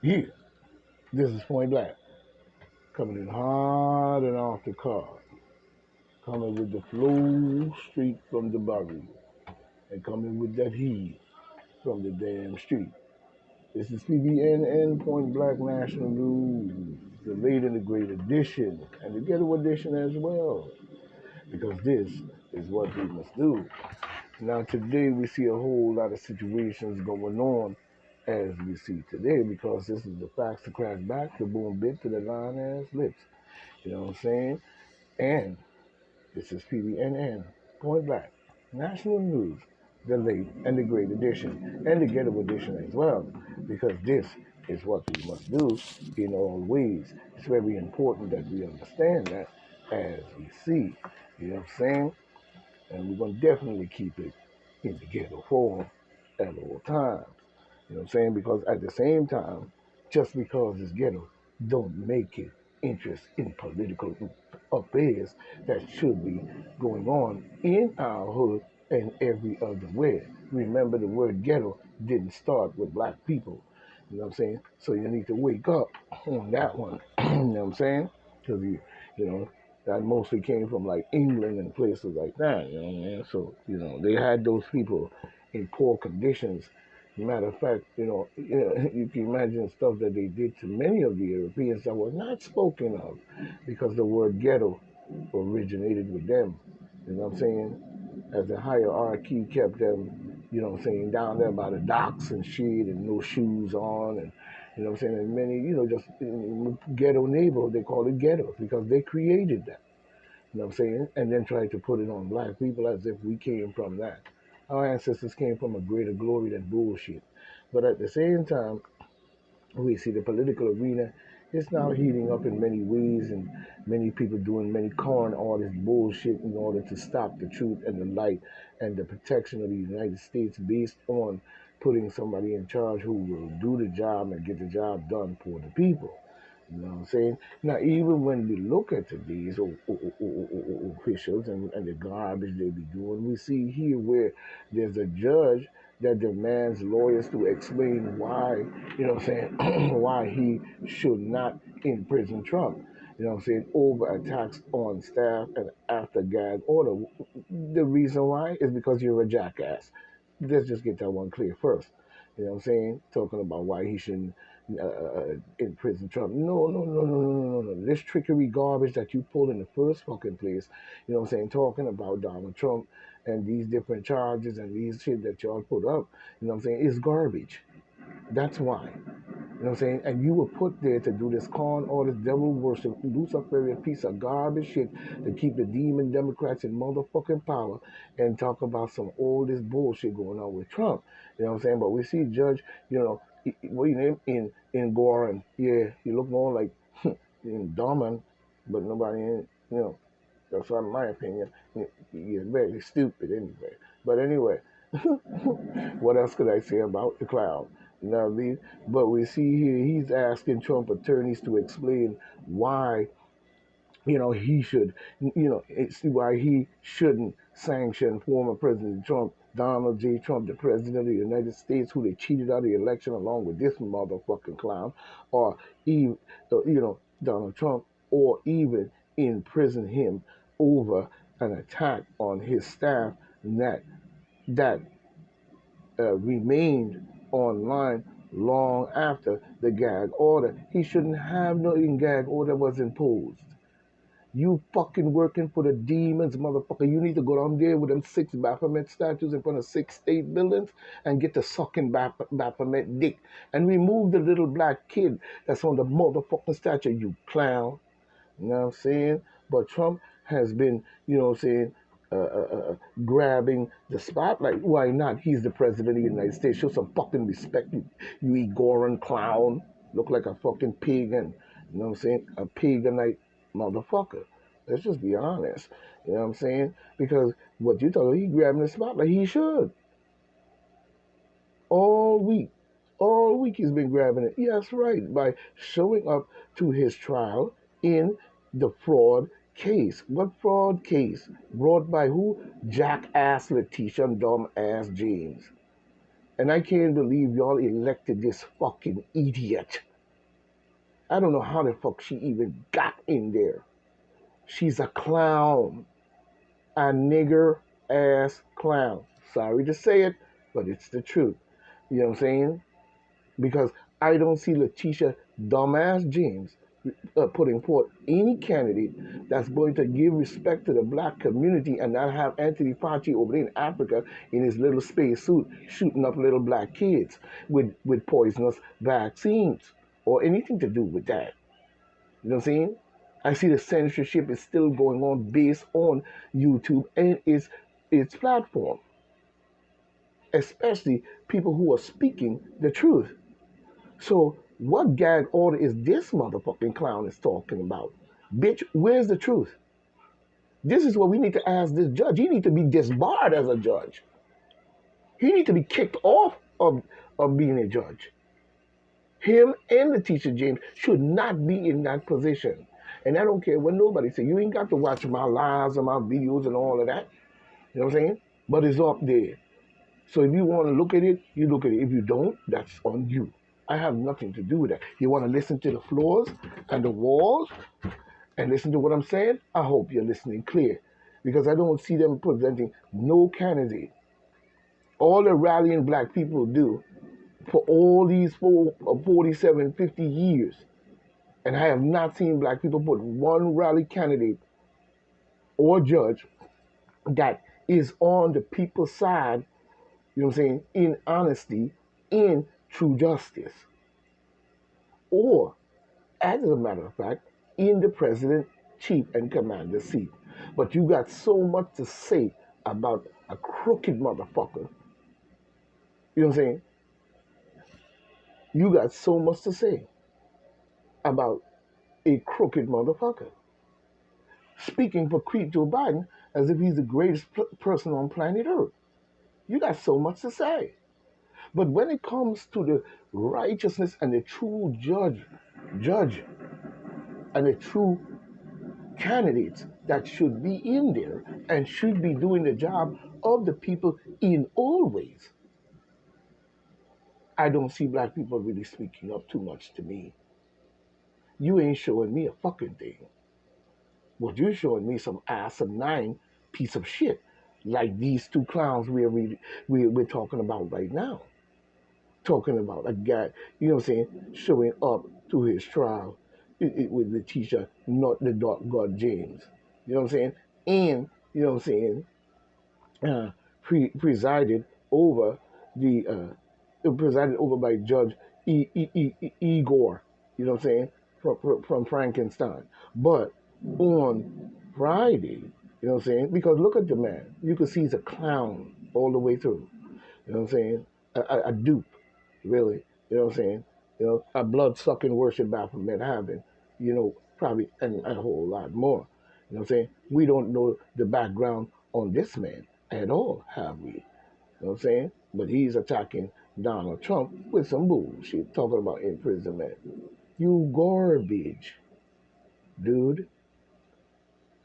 Yeah, this is Point Blank. Coming in hard and off the car. Coming with the flow straight from the barrel. And coming with that heat from the damn street. This is PBNN Point Blank National News, the late and the great edition, and the ghetto edition as well. Because this is what we must do. Now today we see a whole lot of situations going on as we see today because this is the facts to crash back, the boom bit to the line ass lips. You know what I'm saying? And this is PBNN, Point Blank, National News, the late and the great edition, and the ghetto edition as well, because this is what we must do in all ways. It's very important that we understand that as we see. You know what I'm saying? And we're going to definitely keep it in the ghetto form at all times. You know what I'm saying? Because at the same time, just because it's ghetto, don't make it interest in political affairs that should be going on in our hood and every other way. Remember, the word ghetto didn't start with black people. You know what I'm saying? So you need to wake up on that one. You know what I'm saying? Because you know, that mostly came from like England and places like that. You know what I mean? So they had those people in poor conditions. Matter of fact, you can imagine stuff that they did to many of the Europeans that was not spoken of because the word ghetto originated with them. You know what I'm saying? As the hierarchy kept them, down there by the docks and shit and no shoes on and and many, just ghetto neighborhood, they call it ghettos because they created that. You know what I'm saying? And then tried to put it on black people as if we came from that. Our ancestors came from a greater glory than bullshit. But at the same time, we see the political arena is now heating up in many ways, and many people doing many con artist bullshit in order to stop the truth and the light and the protection of the United States based on putting somebody in charge who will do the job and get the job done for the people. You know what I'm saying? Now, even when we look at today's officials and the garbage they be doing, we see here where there's a judge that demands lawyers to explain why, what I'm saying, why he should not imprison Trump. You know what I'm saying? Over attacks on staff and after gag order. The reason why is because you're a jackass. Let's just get that one clear first. You know what I'm saying? Talking about why he shouldn't imprison Trump. No, no, no, no, no, no, no, no. This trickery garbage that you pulled in the first fucking place, you know what I'm saying? Talking about Donald Trump and these different charges and these shit that y'all put up, you know what I'm saying, is garbage. That's why. You know what I'm saying? And you were put there to do this con or this devil worship, Luciferian piece of garbage shit to keep the demon Democrats in motherfucking power and talk about some all this bullshit going on with Trump. You know what I'm saying? But we see Judge, what you name in Gorin. Yeah, he look more like in Dorman, but nobody in, that's not my opinion. He's very stupid anyway. But anyway, what else could I say about the clown? You know what I mean? But we see here he's asking Trump attorneys to explain why, he should, it's why he shouldn't sanction former President Trump, Donald J. Trump, the President of the United States, who they cheated out of the election along with this motherfucking clown, or even, Donald Trump, or even imprison him over an attack on his staff that remained online long after the gag order. He shouldn't have no gag order was imposed. You fucking working for the demons, motherfucker. You need to go down there with them 6 Baphomet statues in front of 6 state buildings and get the sucking Baphomet dick and remove the little black kid that's on the motherfucking statue, you clown. You know what I'm saying? But Trump has been, uh, uh, uh, grabbing the spotlight. Why not? He's the president of the United States. Show some fucking respect, you Egoran clown. Look like a fucking pagan. You know what I'm saying? A paganite motherfucker. Let's just be honest. You know what I'm saying? Because what you talking about, he grabbing the spotlight. He should. All week. All week he's been grabbing it. Yes, right. By showing up to his trial in the fraud case. What fraud case? Brought by who? Jackass Letitia and dumb James. And I can't believe y'all elected this fucking idiot. I don't know how the fuck she even got in there. She's a clown, a nigger ass clown. Sorry to say it, but it's the truth. You know what I'm saying? Because I don't see Letitia dumbass James putting forth any candidate that's going to give respect to the black community and not have Anthony Fauci over there in Africa in his little space suit shooting up little black kids with poisonous vaccines or anything to do with that. You know what I'm saying? I see the censorship is still going on based on YouTube and its platform, especially people who are speaking the truth. So what gag order is this motherfucking clown is talking about? Bitch, where's the truth? This is what we need to ask this judge. He need to be disbarred as a judge. He need to be kicked off of being a judge. Him and Letitia James should not be in that position. And I don't care what nobody say. You ain't got to watch my lives and my videos and all of that. You know what I'm saying? But it's up there. So if you want to look at it, you look at it. If you don't, that's on you. I have nothing to do with that. You want to listen to the floors and the walls and listen to what I'm saying? I hope you're listening clear. Because I don't see them presenting no candidate. All the rallying black people do for all these 47, 50 years. And I have not seen black people put one rally candidate or judge that is on the people's side, you know what I'm saying, in honesty, in true justice. Or, as a matter of fact, in the president, chief, and commander seat. But you got so much to say about a crooked motherfucker. You know what I'm saying? You got so much to say about a crooked motherfucker. Speaking for Joe Biden as if he's the greatest person on planet Earth. You got so much to say. But when it comes to the righteousness and the true judge and the true candidates that should be in there and should be doing the job of the people in all ways, I don't see black people really speaking up too much to me. You ain't showing me a fucking thing. What you're showing me some asinine piece of shit like these two clowns we're talking about right now. Talking about a guy, you know what I'm saying, showing up to his trial with Letitia, not the God James. You know what I'm saying? And, you know what I'm saying, uh, presided over the presided over by Judge Igor. You know what I'm saying? From Frankenstein. But on Friday, you know what I'm saying? Because look at the man. You can see he's a clown all the way through. You know what I'm saying? A dupe, really. You know what I'm saying? You know, a blood sucking worship Baphomet having, you know, probably and a whole lot more. You know what I'm saying? We don't know the background on this man at all, have we? You know what I'm saying? But he's attacking Donald Trump with some bullshit, talking about imprisonment. You garbage, dude.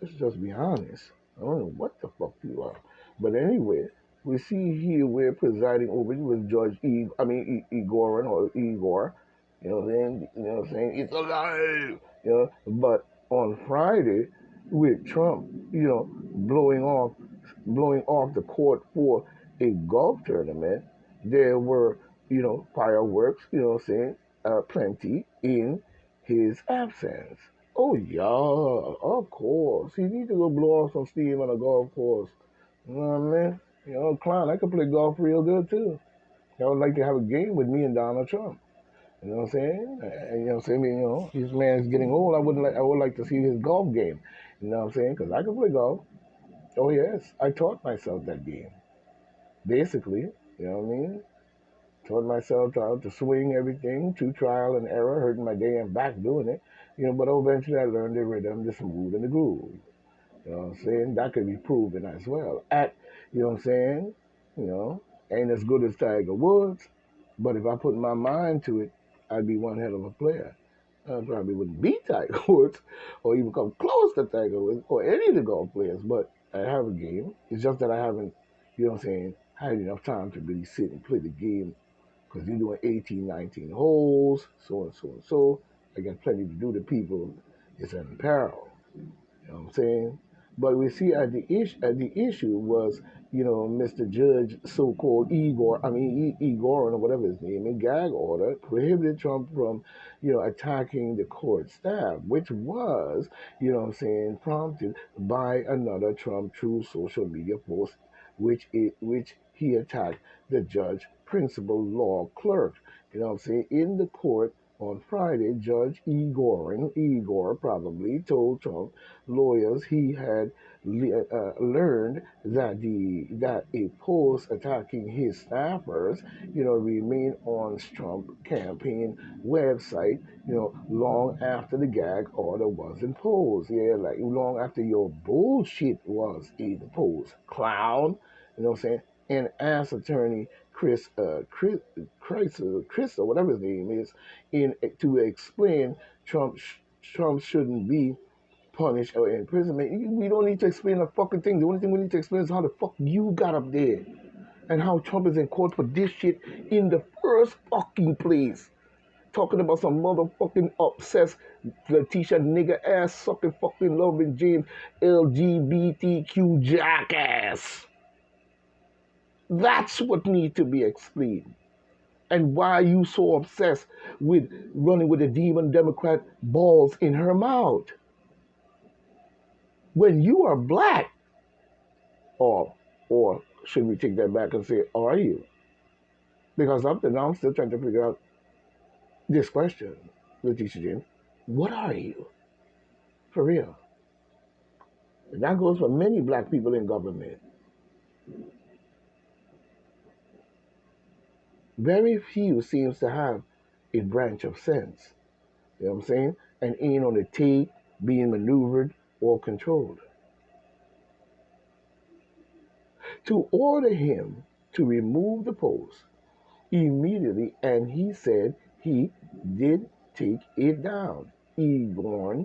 Let's just be honest. I don't know what the fuck you are. But anyway, we see here we're presiding over it with Judge Igor or Igor. You know what I'm saying? You know what I'm saying? It's alive. You know, but on Friday, with Trump, you know, blowing off the court for a golf tournament, there were, you know, fireworks, you know what I'm saying, plenty in his absence. Oh yeah, of course. You need to go blow off some steam on a golf course. You know what I mean? You know, clown, I could play golf real good too. I would like to have a game with me and Donald Trump. You know what I'm saying? And, you know what I'm saying? You know, this man is getting old. I would like to see his golf game. You know what I'm saying? Because I can play golf. Oh yes, I taught myself that game. Basically, you know what I mean? Taught myself how to swing everything through trial and error, hurting my damn back doing it. You know, but eventually I learned the rhythm, the smooth, and the groove. You know what I'm saying? That could be proven as well. You know what I'm saying? You know, ain't as good as Tiger Woods, but if I put my mind to it, I'd be one hell of a player. I probably wouldn't beat Tiger Woods or even come close to Tiger Woods or any of the golf players, but I have a game. It's just that I haven't, you know what I'm saying, had enough time to really sit and play the game because you're doing 18, 19 holes, so and so and so. I got plenty to do. The people is in peril. You know what I'm saying? But we see the issue was, Mr. Judge, so-called Igor, I mean Igor or whatever his name, in gag order prohibited Trump from, attacking the court staff, which was, what I'm saying, prompted by another Trump True social media post, which he attacked the judge, principal law clerk. You know what I'm saying? In the court on Friday, Judge Igor probably told Trump lawyers he had learned that a post attacking his staffers, remained on Trump campaign website, long after the gag order was imposed. Yeah, like long after your bullshit was imposed, clown. You know what I'm saying? And as attorney Chris, or whatever his name is, in to explain Trump shouldn't be punished or imprisonment. We don't need to explain a fucking thing. The only thing we need to explain is how the fuck you got up there and how Trump is in court for this shit in the first fucking place. Talking about some motherfucking obsessed Letitia nigger ass sucking fucking loving James LGBTQ jackass. That's what needs to be explained. And why are you so obsessed with running with the demon Democrat balls in her mouth? When you are black, or should we take that back and say, are you? Because up to now, I'm still trying to figure out this question, Letitia James. What are you? For real. And that goes for many black people in government. Very few seems to have a branch of sense. You know what I'm saying? And ain't on the tape being maneuvered or controlled. To order him to remove the post immediately, and he said he did take it down. Igor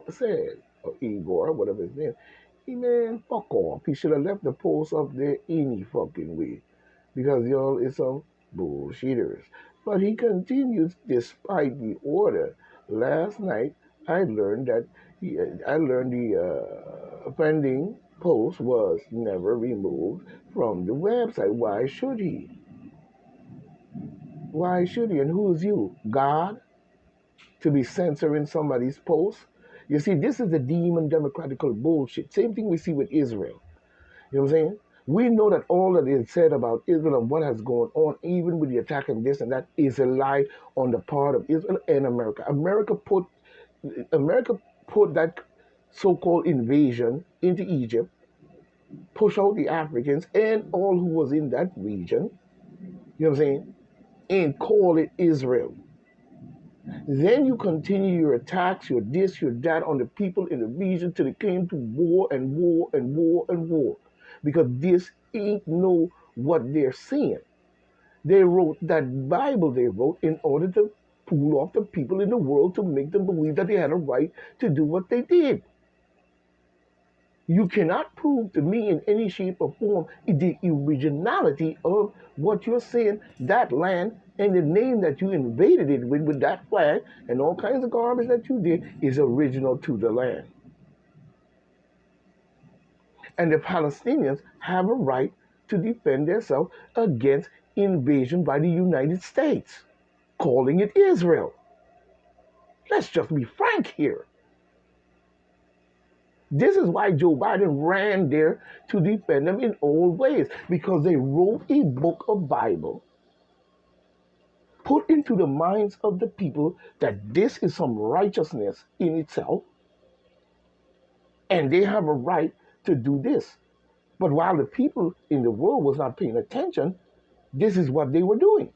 said, or Igor, whatever his name, man, fuck off. He should have left the post up there any fucking way, because y'all is some bullshitters. But he continues despite the order. Last night, I learned that the offending post was never removed from the website. Why should he? Why should he? And who's you? God? To be censoring somebody's post? You see, this is the demon democratical bullshit. Same thing we see with Israel. You know what I'm saying? We know that all that is said about Israel and what has gone on, even with the attack and this and that, is a lie on the part of Israel and America. America put that so-called invasion into Egypt, push out the Africans and all who was in that region, you know what I'm saying, and call it Israel. Then you continue your attacks, your this, your that on the people in the region till it came to war and war and war and war. Because this ain't know what they're saying. They wrote that Bible they wrote in order to pull off the people in the world to make them believe that they had a right to do what they did. You cannot prove to me in any shape or form the originality of what you're saying, that land and the name that you invaded it with that flag and all kinds of garbage that you did is original to the land. And the Palestinians have a right to defend themselves against invasion by the United States, calling it Israel. Let's just be frank here. This is why Joe Biden ran there to defend them in all ways, because they wrote a book of Bible, put into the minds of the people that this is some righteousness in itself, and they have a right to do this. But while the people in the world was not paying attention, this is what they were doing.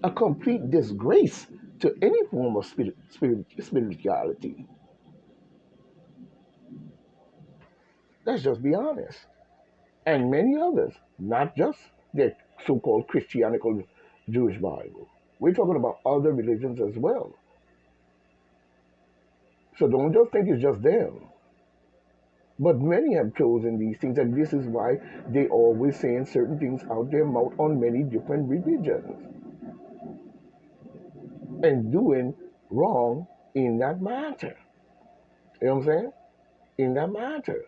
A complete disgrace to any form of spirituality. Let's just be honest. And many others, not just the so-called Christianical Jewish Bible. We're talking about other religions as well. So don't just think it's just them. But many have chosen these things, and this is why they always saying certain things out their mouth on many different religions. and doing wrong in that matter. You know what I'm saying? In that matter.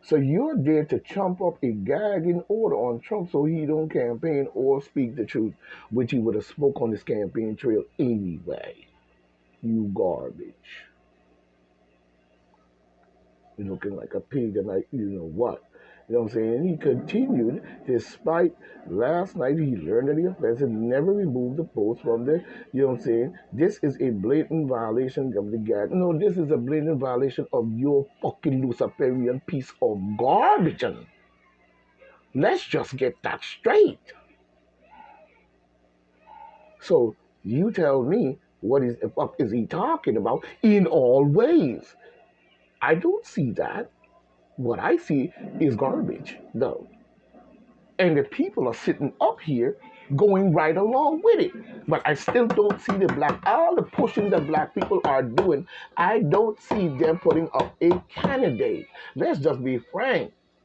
So you're there to trump up a gagging order on Trump so he don't campaign or speak the truth, which he would have spoke on this campaign trail anyway. You garbage. You're looking like a pig and like you know what. You know what I'm saying? And he continued, despite last night he learned of the offense and never removed the post from the, you know what I'm saying? This is a blatant violation of the gag. No, this is a blatant violation of your fucking Luciferian piece of garbage. Let's just get that straight. So you tell me what is the fuck is he talking about in all ways? I don't see that. What I see is garbage, though. And the people are sitting up here going right along with it. But I still don't see all the pushing that black people are doing, I don't see them putting up a candidate. Let's just be frank.